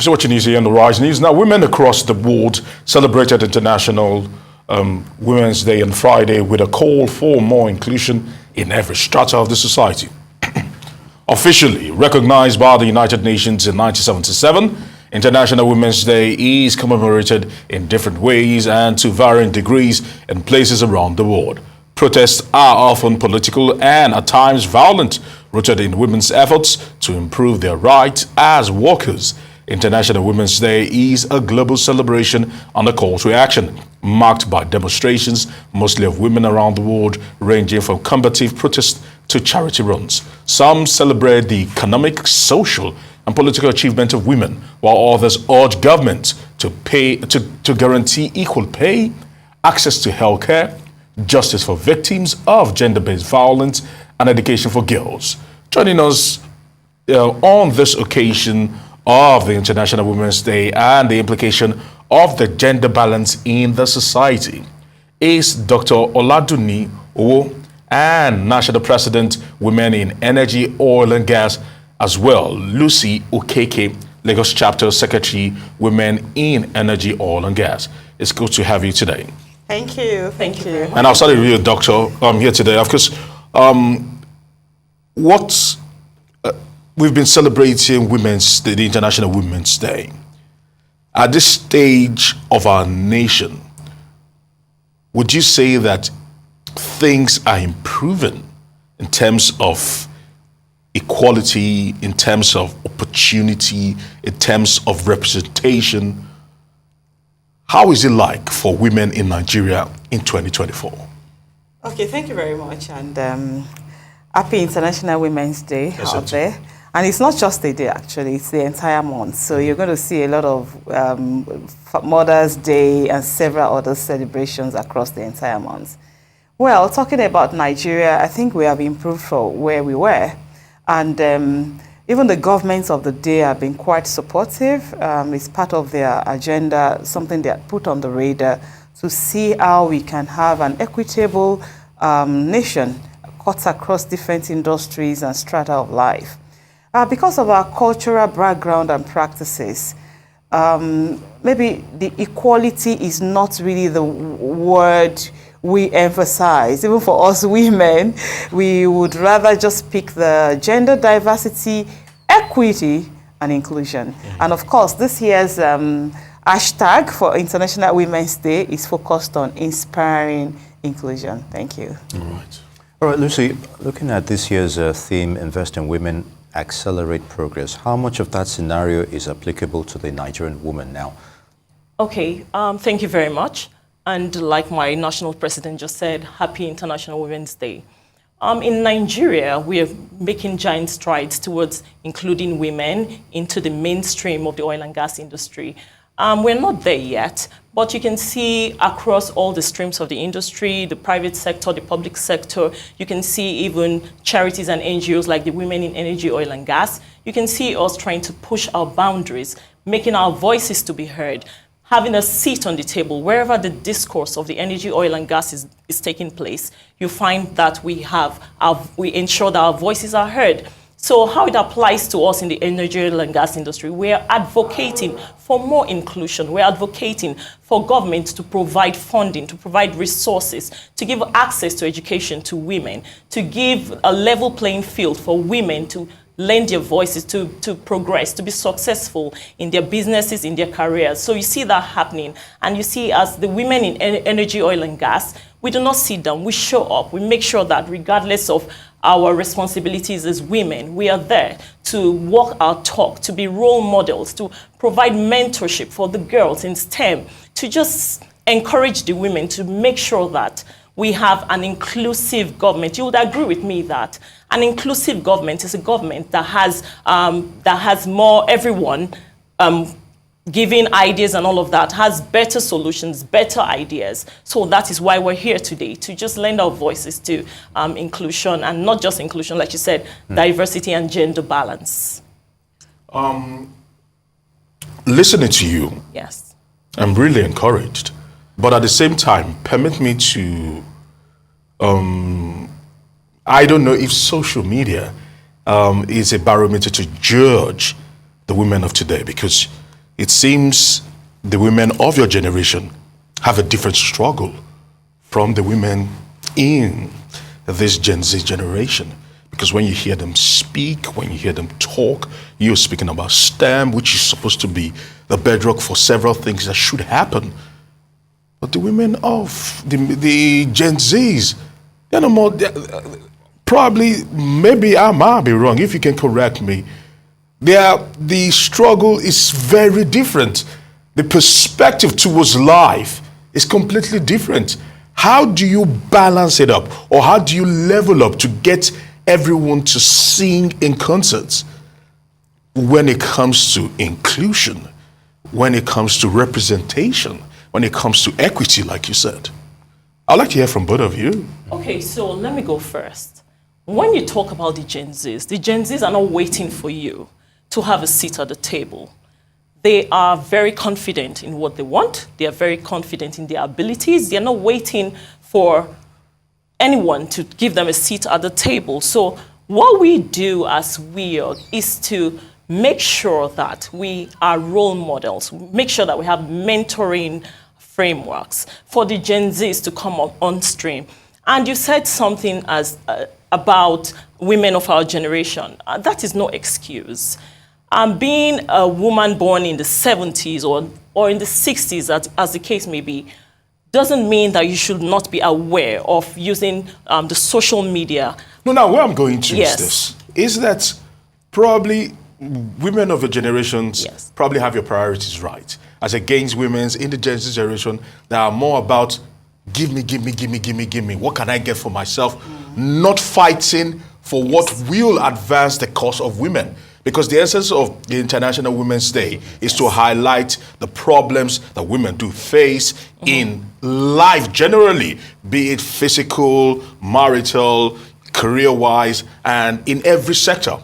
This is what you need to hear on the Rise News. Now, women across the world celebrated International Women's Day on Friday with a call for more inclusion in every strata of the society. Officially recognized by the United Nations in 1977, International Women's Day is commemorated in different ways and to varying degrees in places around the world. Protests are often political and at times violent, rooted in women's efforts to improve their rights as workers. International Women's Day is a global celebration and a call to action, marked by demonstrations, mostly of women around the world, ranging from combative protests to charity runs. Some celebrate the economic, social, and political achievement of women, while others urge governments to guarantee equal pay, access to health care, justice for victims of gender-based violence, and education for girls. Joining us on this occasion of the International Women's Day and the implication of the gender balance in the society is Dr. Oladunni and National President, Women in Energy, Oil and Gas, as well, Lucy Okeke, Lagos Chapter Secretary, Women in Energy, Oil and Gas. It's good to have you today. Thank you. Thank you. And I'll start with you, Doctor, here today. Of course, we've been celebrating the International Women's Day. At this stage of our nation, would you say that things are improving in terms of equality, in terms of opportunity, in terms of representation? How is it like for women in Nigeria in 2024? Okay, thank you very much. And happy International Women's Day out there. And it's not just a day, actually, it's the entire month. So you're going to see a lot of Mother's Day and several other celebrations across the entire month. Well, talking about Nigeria, I think we have improved from where we were. And even the governments of the day have been quite supportive. It's part of their agenda, something they put on the radar to see how we can have an equitable nation cut across different industries and strata of life. Because of our cultural background and practices, maybe the equality is not really the word we emphasize. Even for us women, we would rather just pick the gender diversity, equity, and inclusion. And of course, this year's hashtag for International Women's Day is focused on inspiring inclusion. Thank you. All right, Lucy, looking at this year's theme, Invest in Women, Accelerate Progress, how much of that scenario is applicable to the Nigerian woman now? Okay, thank you very much. And like my national president just said, happy International Women's Day. In Nigeria, we are making giant strides towards including women into the mainstream of the oil and gas industry. We're not there yet, but you can see across all the streams of the industry, the private sector, the public sector, you can see even charities and NGOs like the Women in Energy, Oil and Gas. You can see us trying to push our boundaries, making our voices to be heard, having a seat on the table. Wherever the discourse of the energy, oil and gas is taking place, you find that we ensure that our voices are heard. So how it applies to us in the energy, oil and gas industry, we are advocating for more inclusion. We're advocating for government to provide funding, to provide resources, to give access to education to women, to give a level playing field for women to lend their voices, to progress, to be successful in their businesses, in their careers. So you see that happening. And you see as the women in energy, oil and gas, we do not sit down, we show up. We make sure that regardless of our responsibilities as women, we are there to walk our talk, to be role models, to provide mentorship for the girls in STEM, to just encourage the women to make sure that we have an inclusive government. You would agree with me that an inclusive government is a government that has more everyone giving ideas and all of that, has better solutions, better ideas. So that is why we're here today, to just lend our voices to inclusion, and not just inclusion, like you said, diversity and gender balance. Listening to you, yes, I'm really encouraged. But at the same time, permit me to, I don't know if social media is a barometer to judge the women of today, because it seems the women of your generation have a different struggle from the women in this Gen Z generation. Because when you hear them speak, when you hear them talk, you're speaking about STEM, which is supposed to be the bedrock for several things that should happen. But the women of the Gen Zs, they're no more, probably, maybe I might be wrong, if you can correct me. The struggle is very different. The perspective towards life is completely different. How do you balance it up? Or how do you level up to get everyone to sing in concerts when it comes to inclusion, when it comes to representation, when it comes to equity, like you said? I'd like to hear from both of you. Okay, so let me go first. When you talk about the Gen Zs are not waiting for you to have a seat at the table. They are very confident in what they want. They are very confident in their abilities. They're not waiting for anyone to give them a seat at the table. So what we do as WIOG is to make sure that we are role models, make sure that we have mentoring frameworks for the Gen Zs to come up on stream. And you said something about women of our generation. That is no excuse. Being a woman born in the 70s or in the 60s, as the case may be, doesn't mean that you should not be aware of using the social media. No, now where I'm going to Yes. is this, is that probably women of your generations Yes. probably have your priorities right. As against women's in the Gen Z generation that are more about give me, give me, give me, give me, give me. What can I get for myself? Not fighting for what will advance the cause of women. Because the essence of the International Women's Day is to highlight the problems that women do face in life generally, be it physical, marital, career-wise, and in every sector.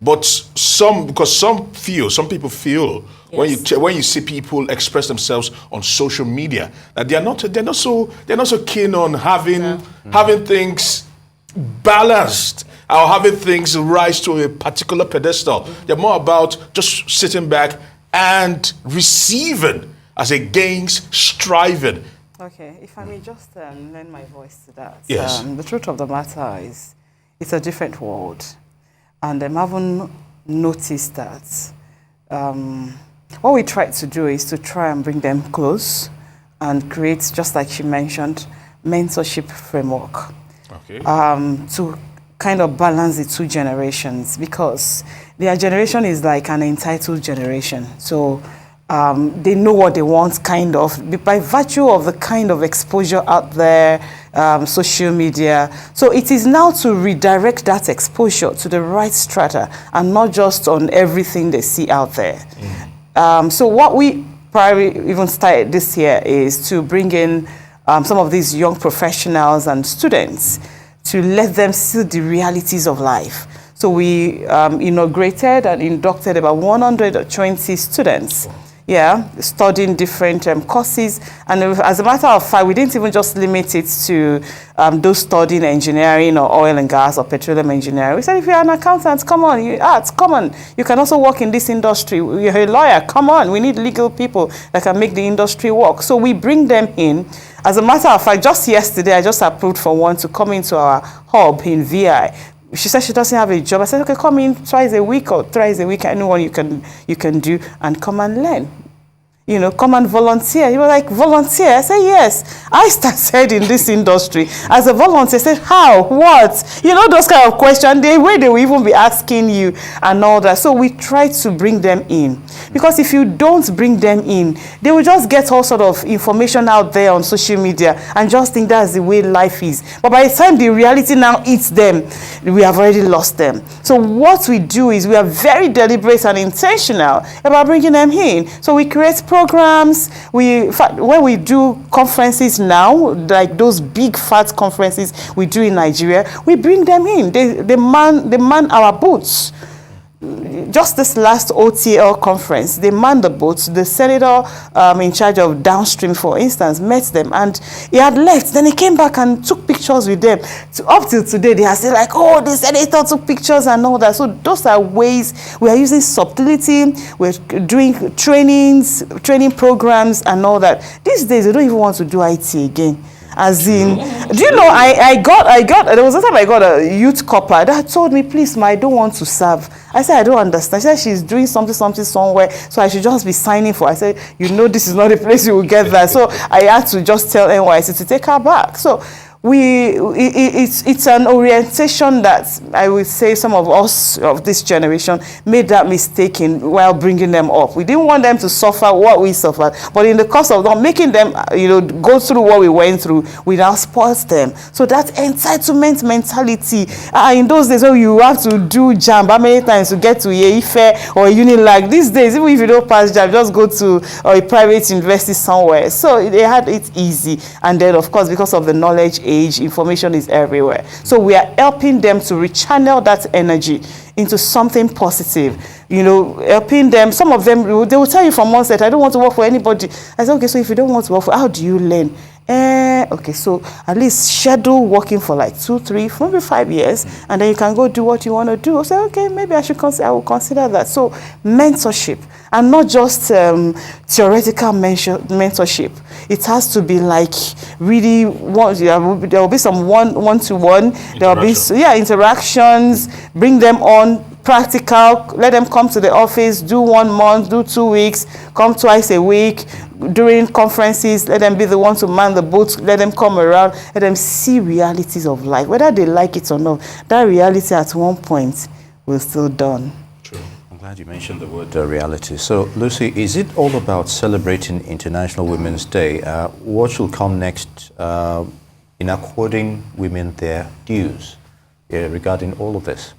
But some people feel when you see people express themselves on social media that they're not so keen on having things balanced or having things rise to a particular pedestal. They're more about just sitting back and receiving as against striving. Okay, if I may just lend my voice to that. Yes. The truth of the matter is it's a different world. And I haven't noticed that. What we try to do is to try and bring them close and create, just like she mentioned, mentorship framework. Okay. To kind of balance the two generations, because their generation is like an entitled generation. So they know what they want, kind of, by virtue of the kind of exposure out there, social media. So it is now to redirect that exposure to the right strata and not just on everything they see out there. So what we probably even started this year is to bring in some of these young professionals and students to let them see the realities of life. So we inaugurated and inducted about 120 students, studying different courses. And as a matter of fact, we didn't even just limit it to those studying engineering or oil and gas or petroleum engineering. We said, if you're an accountant, come on, come on. You can also work in this industry. You're a lawyer, come on. We need legal people that can make the industry work. So we bring them in. As a matter of fact, just yesterday, I just approved for one to come into our hub in VI. She said she doesn't have a job. I said, okay, come in twice a week or thrice a week, anyone you can do, and come and learn. Come and volunteer. You were like, volunteer? I said, yes. I started in this industry as a volunteer. I said, how? What? Those kind of questions, the way they will even be asking you and all that. So we try to bring them in. Because if you don't bring them in, they will just get all sort of information out there on social media and just think that's the way life is. But by the time the reality now eats them, we have already lost them. So what we do is we are very deliberate and intentional about bringing them in. So we create programs. When we do conferences now, like those big fat conferences we do in Nigeria, we bring them in. They man our booths. just this last OTL conference, they manned the boats. The senator in charge of downstream, for instance, met them, and he had left. Then he came back and took pictures with them. Up till today, they are still like, oh, the senator took pictures and all that. So those are ways we are using subtlety. We're doing training programs and all that. These days, they don't even want to do IT again. As in, do you know, I got, there was a time I got a youth corper that told me, please, ma, I don't want to serve. I said, I don't understand. She said she's doing something somewhere, so I should just be signing for. I said, you know, this is not the place you will get that. So I had to just tell NYC to take her back. So it's an orientation that I would say some of us of this generation made that mistake in while bringing them up. We didn't want them to suffer what we suffered, but in the course of not making them, go through what we went through, we now spoiled them. So that entitlement mentality, in those days, you have to do JAMB how many times to get to Ife or Unilag. These days, even if you don't pass JAMB, just go to a private university somewhere. So they had it easy, and then of course, because of the knowledge age, information is everywhere. So we are helping them to rechannel that energy into something positive. Helping them. Some of them, they will tell you from one set, I don't want to work for anybody. I said, okay, so if you don't want to work for, how do you learn? Okay, so at least schedule working for like 2, 3, maybe 5 years, and then you can go do what you want to do. I say, okay, maybe I will consider that. So mentorship, and not just theoretical mentorship. It has to be like really, there will be some one-to-one, there will be interactions, bring them on, practical, let them come to the office, do 1 month, do 2 weeks, come twice a week. During conferences, let them be the ones to man the boats, let them come around, let them see realities of life. Whether they like it or not, that reality at one point will still dawn. True. I'm glad you mentioned the word reality. So, Lucy, is it all about celebrating International Women's Day? What should come next in according women their dues regarding all of this?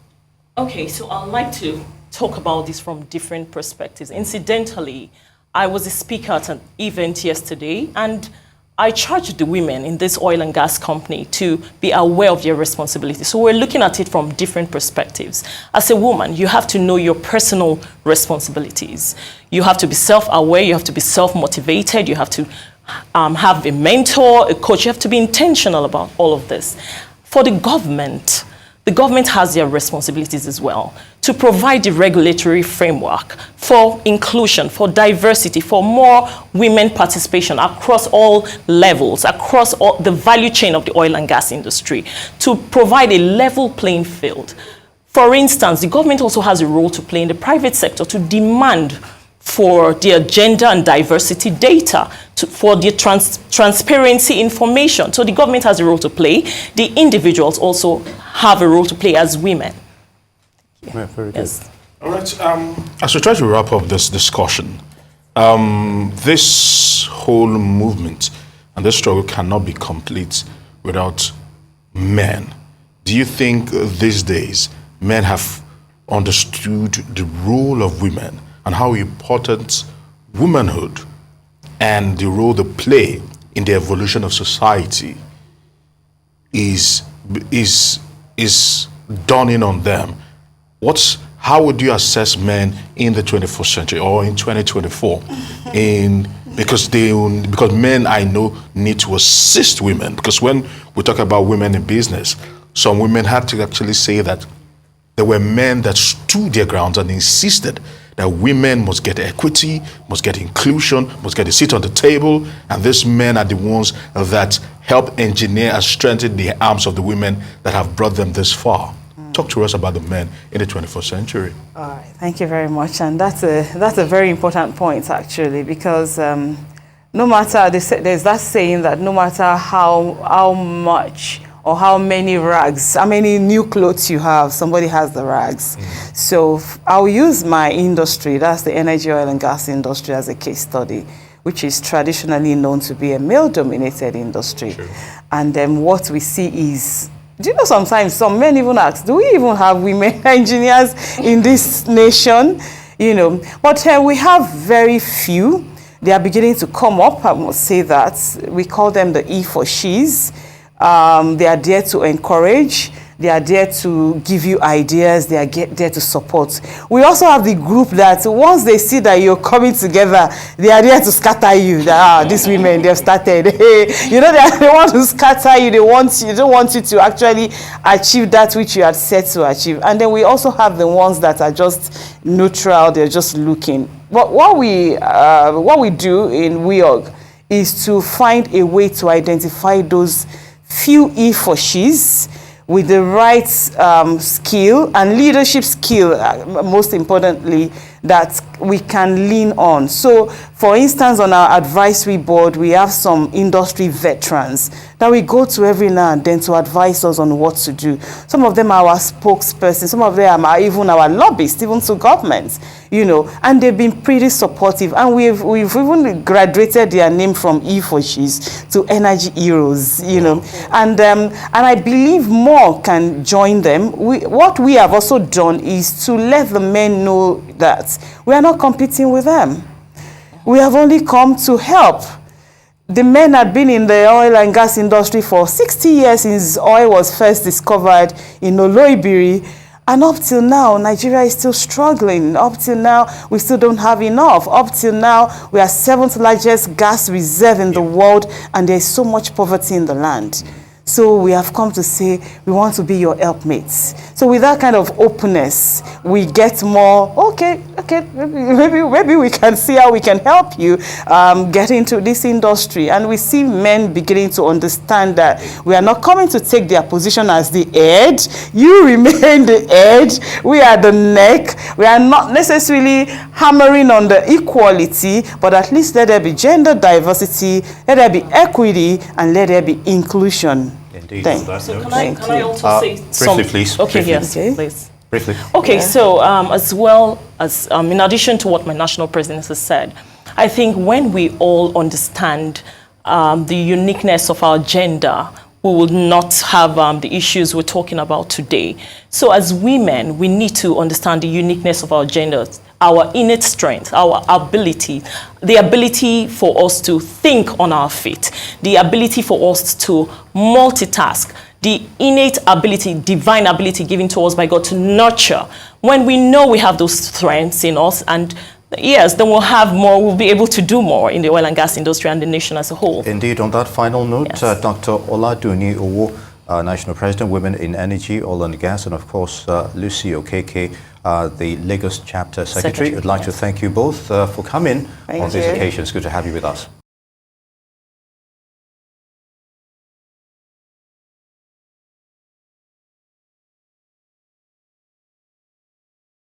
Okay, so I'd like to talk about this from different perspectives. Incidentally, I was a speaker at an event yesterday, and I charged the women in this oil and gas company to be aware of their responsibilities. So we're looking at it from different perspectives. As a woman, you have to know your personal responsibilities. You have to be self-aware, you have to be self-motivated, you have to have a mentor, a coach. You have to be intentional about all of this. For the government has their responsibilities as well to provide the regulatory framework for inclusion, for diversity, for more women participation across all levels, across all the value chain of the oil and gas industry, to provide a level playing field. For instance, the government also has a role to play in the private sector to demand for their gender and diversity data, for the transparency information. So the government has a role to play. The individuals also have a role to play as women. Yeah, very good. Yes. All right. As we try to wrap up this discussion, this whole movement and this struggle cannot be complete without men. Do you think these days men have understood the role of women and how important womanhood and the role they play in the evolution of society is dawning on them? How would you assess men in the 21st century or in 2024? Because men, I know, need to assist women. Because when we talk about women in business, some women had to actually say that there were men that stood their grounds and insisted that women must get equity, must get inclusion, must get a seat on the table, and these men are the ones that help engineer and strengthen the arms of the women that have brought them this far. Talk to us about the men in the 21st century. All right, thank you very much, and that's a very important point actually, because no matter, there's that saying that no matter how much or how many rags, how many new clothes you have, somebody has the rags. So I'll use my industry, that's the energy, oil and gas industry, as a case study, which is traditionally known to be a male-dominated industry. True. And then what we see is, do you know, sometimes some men even ask, do we even have women engineers in this nation? But we have very few. They are beginning to come up, I must say that. We call them the E for She's. They are there to encourage. They are there to give you ideas. They are there to support. We also have the group that once they see that you're coming together, they are there to scatter you. That, these women, they've started. You know, they want to scatter you. They don't want you to actually achieve that which you had set to achieve. And then we also have the ones that are just neutral. They're just looking. But what we do in WeOrg is to find a way to identify those few he for she's with the right skill and leadership skill, most importantly, that we can lean on. So, for instance, on our advisory board, we have some industry veterans that we go to every now and then to advise us on what to do. Some of them are our spokespersons, some of them are even our lobbyists, even to governments, you know, and they've been pretty supportive. And we've even graduated their name from E for She's to Energy Heroes, you know, and I believe more can join them. What we have also done is to let the men know that we are not competing with them. We have only come to help. The men had been in the oil and gas industry for 60 years since oil was first discovered in Oloibiri. And up till now, Nigeria is still struggling. Up till now, we still don't have enough. Up till now, we are 7th largest gas reserve in the world, and there is so much poverty in the land. So we have come to say we want to be your helpmates. So with that kind of openness, we get more, okay, maybe we can see how we can help you get into this industry. And we see men beginning to understand that we are not coming to take their position as the head. You remain the head. We are the neck. We are not necessarily hammering on the equality, but at least let there be gender diversity, let there be equity, and let there be inclusion. Indeed. So can I also say something? Briefly, please. Okay, briefly. yes, Okay. please. Briefly. Okay, so as well as, in addition to what my national president has said, I think when we all understand the uniqueness of our gender, we will not have the issues we're talking about today. So as women, we need to understand the uniqueness of our genders, our innate strength, our ability, the ability for us to think on our feet, the ability for us to multitask, the innate ability, divine ability given to us by God to nurture. When we know we have those strengths in us, and yes, then we'll have more, we'll be able to do more in the oil and gas industry and the nation as a whole. Indeed, on that final note, Yes. Dr. Oladunni Owo, National President, Women in Energy, Oil and Gas, and of course, Lucy Okeke, the Lagos Chapter Secretary. I'd like to thank you both for coming on this occasion. It's good to have you with us.